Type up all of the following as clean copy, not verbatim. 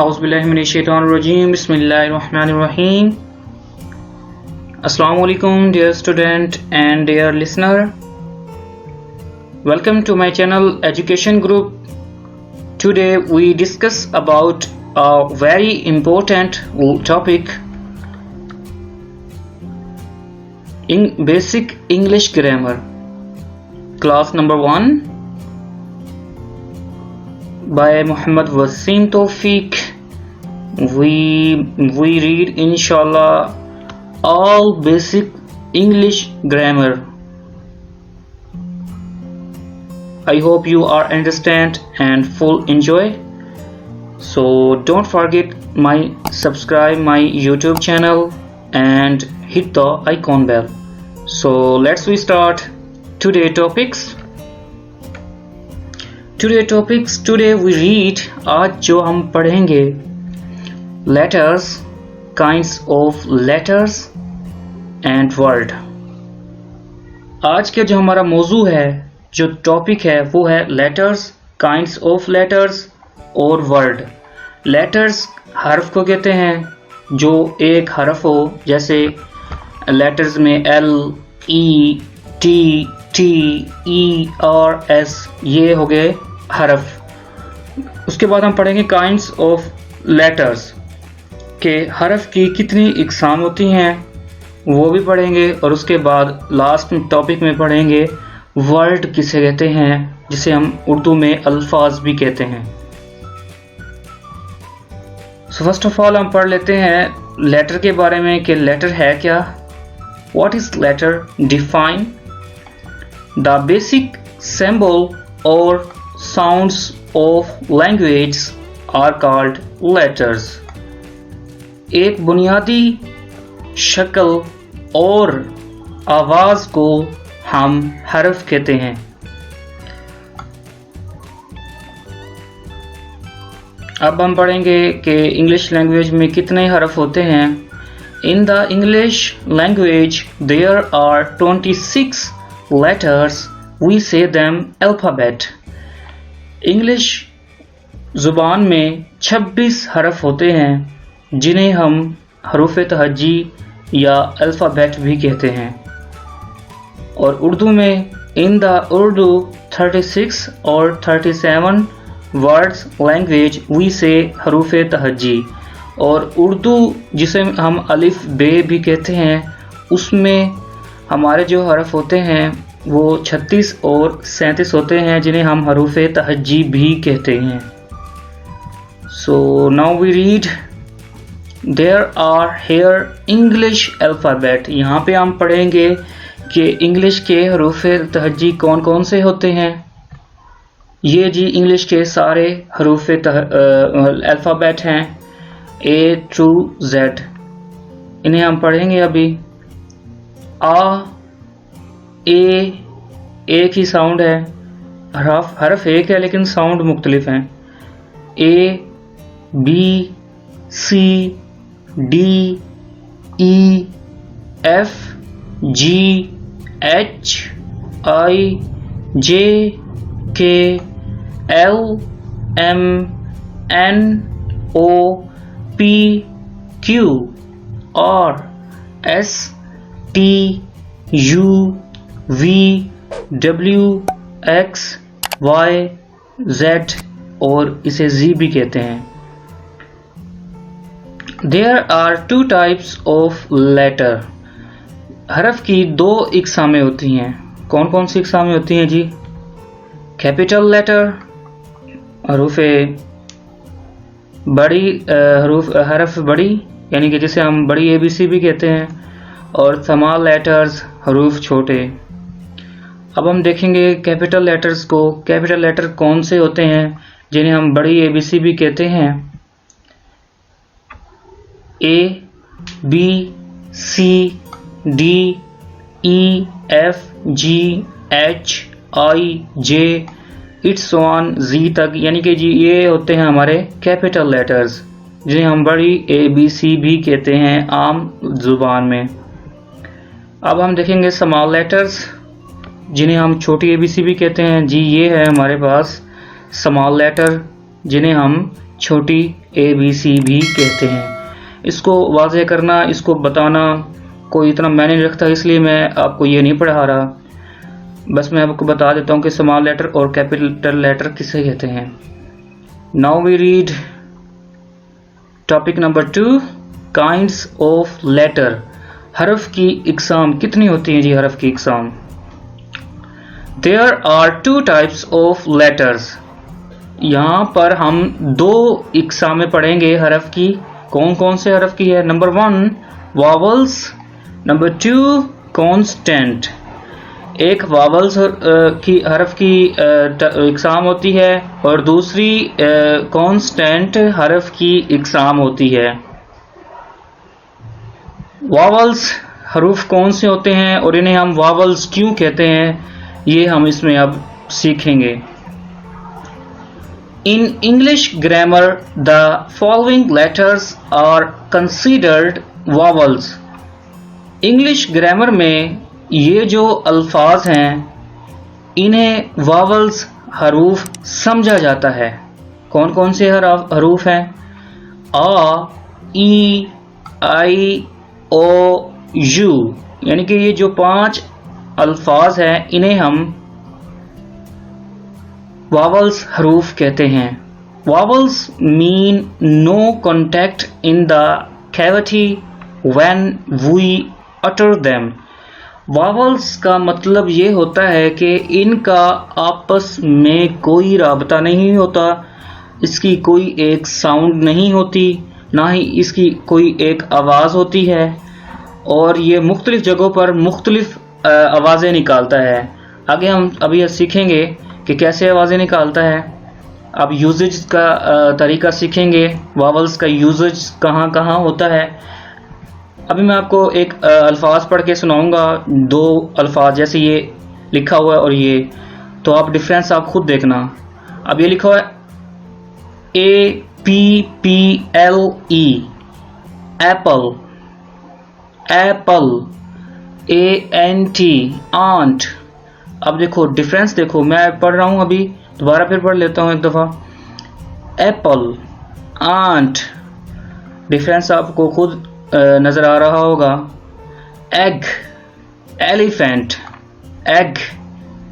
Auzubillahiminash-shaytanir-rajim. Bismillahir-rahmanir-rahim. Assalamu alaikum, dear student and dear listener. Welcome to my channel Education Group. Today we discuss about a very important topic in basic English grammar. Class number 1 by Muhammad Wasim Tawfiq. We read inshallah all basic English grammar. I hope you are understand and full enjoy. So don't forget my subscribe my YouTube channel and hit the icon bell. So let's we start today topics. Today we read आज जो हम पढ़ेंगे letters, kinds of letters and word. आज के जो हमारा मौजू है, जो टॉपिक है वो है letters, kinds of letters और word. Letters हर्फ को कहते हैं जो एक हर्फ हो, जैसे letters में L, E, T, T, E और S ये हो गए हरफ. उसके बाद हम पढ़ेंगे काइंड्स ऑफ लेटर्स के हरफ की कितनी इकसाम होती हैं वो भी पढ़ेंगे. और उसके बाद लास्ट टॉपिक में पढ़ेंगे वर्ड किसे कहते हैं, जिसे हम उर्दू में अल्फाज भी कहते हैं. सो फर्स्ट ऑफ ऑल हम पढ़ लेते हैं लेटर के बारे में कि लेटर है क्या. What is letter? Define the basic symbol और sounds of language are called letters. एक बुनियादी शक्ल और आवाज को हम हरफ कहते हैं. अब हम पढ़ेंगे कि इंग्लिश लैंग्वेज में कितने हरफ होते हैं. In the English language there are 26 letters. We say them alphabet. English ज़ुबान में 26 हरफ होते हैं जिन्हें हम हरूफ तहज्जी या अल्फ़ाबेट भी कहते हैं. और उर्दू में इन द उर्दू 36 और 37 वर्ड्स लैंग्वेज वी से हरूफ तहज्जी. और उर्दू जिसे हम अलिफ बे भी कहते हैं उसमें हमारे जो हरफ होते हैं वो 36 और 37 होते हैं जिन्हें हम हरूफ तहज्जी भी कहते हैं. So now we read there are here English alphabet. यहाँ पे हम पढ़ेंगे कि इंग्लिश के हरूफ तहज्जी कौन कौन से होते हैं. ये जी इंग्लिश के सारे हरूफ अल्फ़ाबेट हैं A to Z. इन्हें हम पढ़ेंगे अभी. आ ए एक ही साउंड है, हरफ एक है लेकिन साउंड मुख्तलिफ हैं. A B C D E F G H I J K L M N O P Q R S T U V W X Y Z और इसे जी भी कहते हैं. There are 2 types of letter. हरफ की 2 इकसामें होती हैं. कौन कौन सी इकसामें होती हैं जी? कैपिटल लेटर हरूफ बड़ी, हरफ बड़ी यानी कि जिसे हम बड़ी ABC भी कहते हैं. और स्मॉल लेटर्स हरूफ छोटे. अब हम देखेंगे कैपिटल लेटर्स को. कैपिटल लेटर कौन से होते हैं जिन्हें हम बड़ी ABC भी कहते हैं? A, B, C, D, E, F, G, H, I, J, it's on Z तक, यानी कि जी ये होते हैं हमारे कैपिटल लेटर्स जिन्हें हम बड़ी ABC भी कहते हैं आम जुबान में. अब हम देखेंगे स्मॉल लेटर्स जिन्हें हम छोटी ABC भी कहते हैं. जी ये है हमारे पास स्मॉल लेटर जिन्हें हम छोटी ABC भी कहते हैं। इसको वाज़ेह करना, इसको बताना कोई इतना मायने नहीं रखता, इसलिए मैं आपको ये नहीं पढ़ा रहा। बस मैं आपको बता देता हूँ कि स्मॉल लेटर और कैपिटल लेटर किसे कहते हैं। Now we read topic number 2, kinds of letter. हरफ की इकसाम कितनी होती हैं जी? हरफ की इकसाम, there are 2 types of letters. यहाँ पर हम 2 इकसामें पढ़ेंगे हरफ की। कौन कौन से हरफ की है? Number 1 vowels, number 2 constant. एक वावल्स की हरफ की इकसाम होती है और दूसरी कॉन्स्टेंट हरफ की इकसाम होती है। वावल्स हरूफ कौन से होते हैं और इन्हें हम वावल्स क्यों कहते हैं, ये हम इसमें अब सीखेंगे। In English grammar the following letters are considered vowels. English grammar में ये जो अल्फाज हैं इन्हें वावल्स हरूफ समझा जाता है। कौन कौन से हरूफ हैं? आ, ई, आई, ओ, यू, यानी कि ये जो 5 अल्फाज हैं इन्हें हम वावल्स हरूफ कहते हैं। Vowels mean no contact in the cavity when we utter them. Vowels का मतलब ये होता है कि इनका आपस में कोई राबता नहीं होता, इसकी कोई एक साउंड नहीं होती, ना ही इसकी कोई एक आवाज़ होती है, और ये मुख्तलिफ जगहों पर मुख्तलिफ आवाज़ें निकालता है। आगे हम अभी सीखेंगे कि कैसे आवाज़ें निकालता है। अब यूजेज का तरीका सीखेंगे, वावल्स का यूजेज कहाँ कहाँ होता है। अभी मैं आपको एक अल्फाज पढ़ के सुनाऊंगा, 2 अल्फाज, जैसे ये लिखा हुआ है और ये, तो आप डिफरेंस आप खुद देखना। अब ये लिखा हुआ है APPLE, apple, apple, ANT, ant. अब देखो डिफरेंस, देखो मैं पढ़ रहा हूँ, अभी दोबारा फिर पढ़ लेता हूँ एक दफ़ा। एप्पल, आंट, डिफरेंस आपको खुद नज़र आ रहा होगा। एग, एलिफेंट, एग,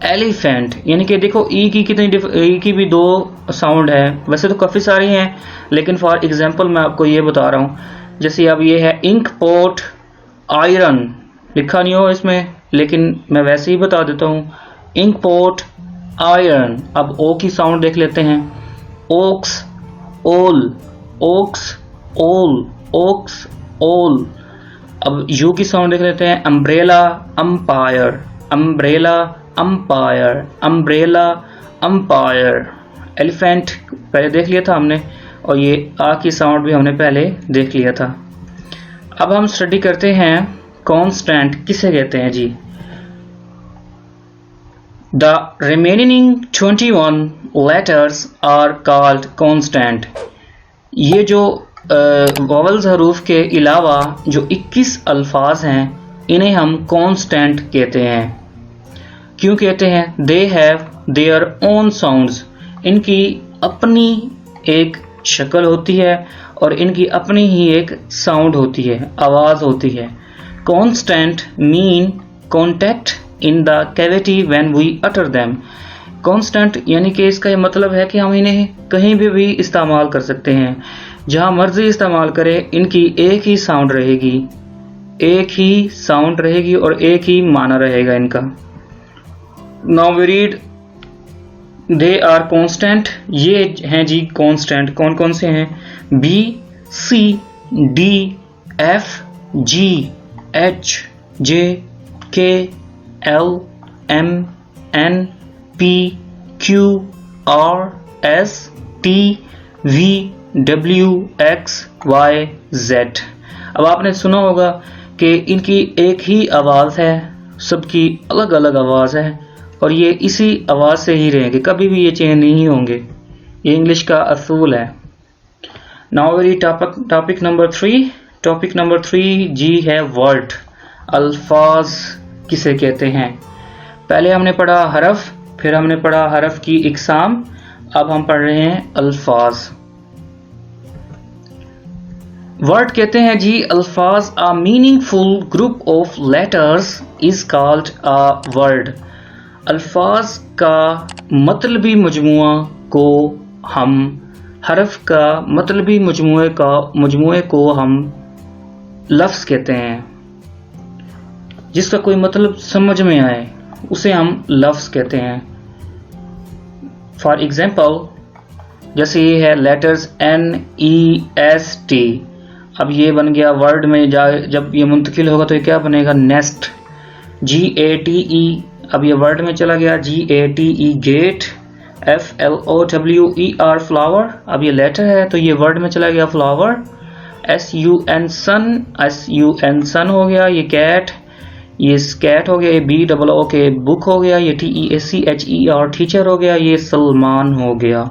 एलिफेंट, यानी कि देखो ई की कितनी ई की भी 2 साउंड है। वैसे तो काफ़ी सारी हैं, लेकिन फॉर एग्जांपल मैं आपको ये बता रहा हूँ। जैसे अब ये है इंक पोट, आयरन, लिखा नहीं हो इसमें, लेकिन मैं वैसे ही बता देता हूँ। Ink pot, iron. अब ओ की साउंड देख लेते हैं। ओक्स, ओल, ओक्स, ओल, ओक्स, ओल। अब यू की साउंड देख लेते हैं। Umbrella, umpire, umbrella, umpire, umbrella, umpire. Elephant पहले देख लिया था हमने, और ये आ की साउंड भी हमने पहले देख लिया था। अब हम स्टडी करते हैं कॉन्स्टेंट किसे कहते हैं जी। The remaining 21 letters are called constant. ये जो वावल्स हरूफ के अलावा जो 21 अल्फाज हैं इन्हें हम कॉन्स्टेंट कहते हैं। क्यों कहते हैं? They have their own sounds. इनकी अपनी एक शक्ल होती है और इनकी अपनी ही एक साउंड होती है, आवाज़ होती है। Consonant mean contact in the cavity when we utter them. Consonant यानी कि इसका ये मतलब है कि हम इन्हें कहीं भी इस्तेमाल कर सकते हैं, जहाँ मर्जी इस्तेमाल करें, इनकी एक ही साउंड रहेगी, एक ही साउंड रहेगी और एक ही माना रहेगा इनका। Now we read they are consonant. ये हैं जी कॉन्स्टेंट। कौन कौन से हैं? B, C, D, F, G, H, J, K, L, M, N, P, Q, R, S, T, V, W, X, Y, Z। अब आपने सुना होगा कि इनकी एक ही आवाज़ है, सबकी अलग अलग आवाज़ है और ये इसी आवाज़ से ही रहेंगे, कभी भी ये चेंज नहीं होंगे। ये इंग्लिश का असूल है। Now very topic number 3। Topic number 3 जी है वर्ड। अल्फाज किसे कहते हैं? पहले हमने पढ़ा हरफ, फिर हमने पढ़ा हरफ की इकसाम, अब हम पढ़ रहे हैं अल्फाज। वर्ड कहते हैं जी अल्फाज। A meaningful group of letters is called a word. अल्फाज का मतलबी मजमुआ को हम, हरफ का मतलबी मजमुए को हम लफ्ज़ कहते हैं। जिसका कोई मतलब समझ में आए उसे हम लफ्ज़ कहते हैं। फॉर एग्जाम्पल जैसे ये है लेटर्स NEST। अब ये बन गया वर्ड में जब ये मुंतकिल होगा तो ये क्या बनेगा? नेस्ट। GATE अब ये वर्ड में चला गया GATE गेट। FLOWER फ्लावर अब ये लेटर है तो ये वर्ड में चला गया फ्लावर। SUN सन हो गया। ये कैट, ये कैट हो गया। ये BOOK बुक हो गया। ये TEACHER टीचर हो गया। ये सलमान हो गया।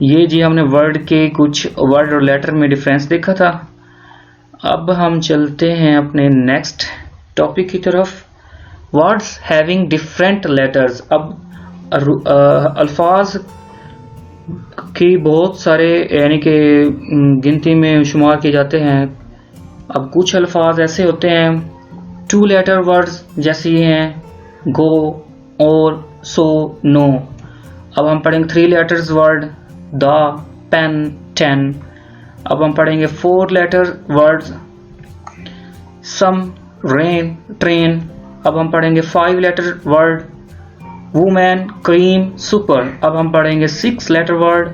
ये जी हमने वर्ड के कुछ वर्ड और लेटर में डिफरेंस देखा था। अब हम चलते हैं अपने नेक्स्ट टॉपिक की तरफ। Words having different letters. अब अल्फाज की बहुत सारे यानी कि गिनती में शुमार किए जाते हैं। अब कुछ अल्फाज ऐसे होते हैं 2 लेटर वर्ड्स, जैसे ये हैं गो और सो नो। अब हम पढ़ेंगे 3 लेटर्स वर्ड द, पेन, 10। अब हम पढ़ेंगे 4 letter words some, rain, train. अब हम पढ़ेंगे 5 letter word women, cream, super. अब हम पढ़ेंगे 6 लेटर वर्ड।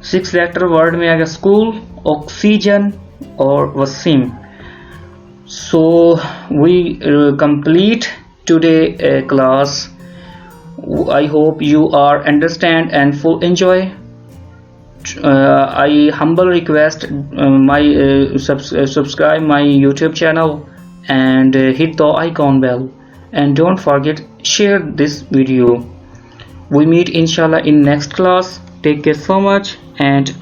6 लेटर वर्ड में आ गया स्कूल, ऑक्सीजन और Wasim. So we complete today class. I hope you are understand and full enjoy. I humble request subscribe my YouTube channel and hit the icon bell, and don't forget share this video. We meet inshallah in next class. Take care so much and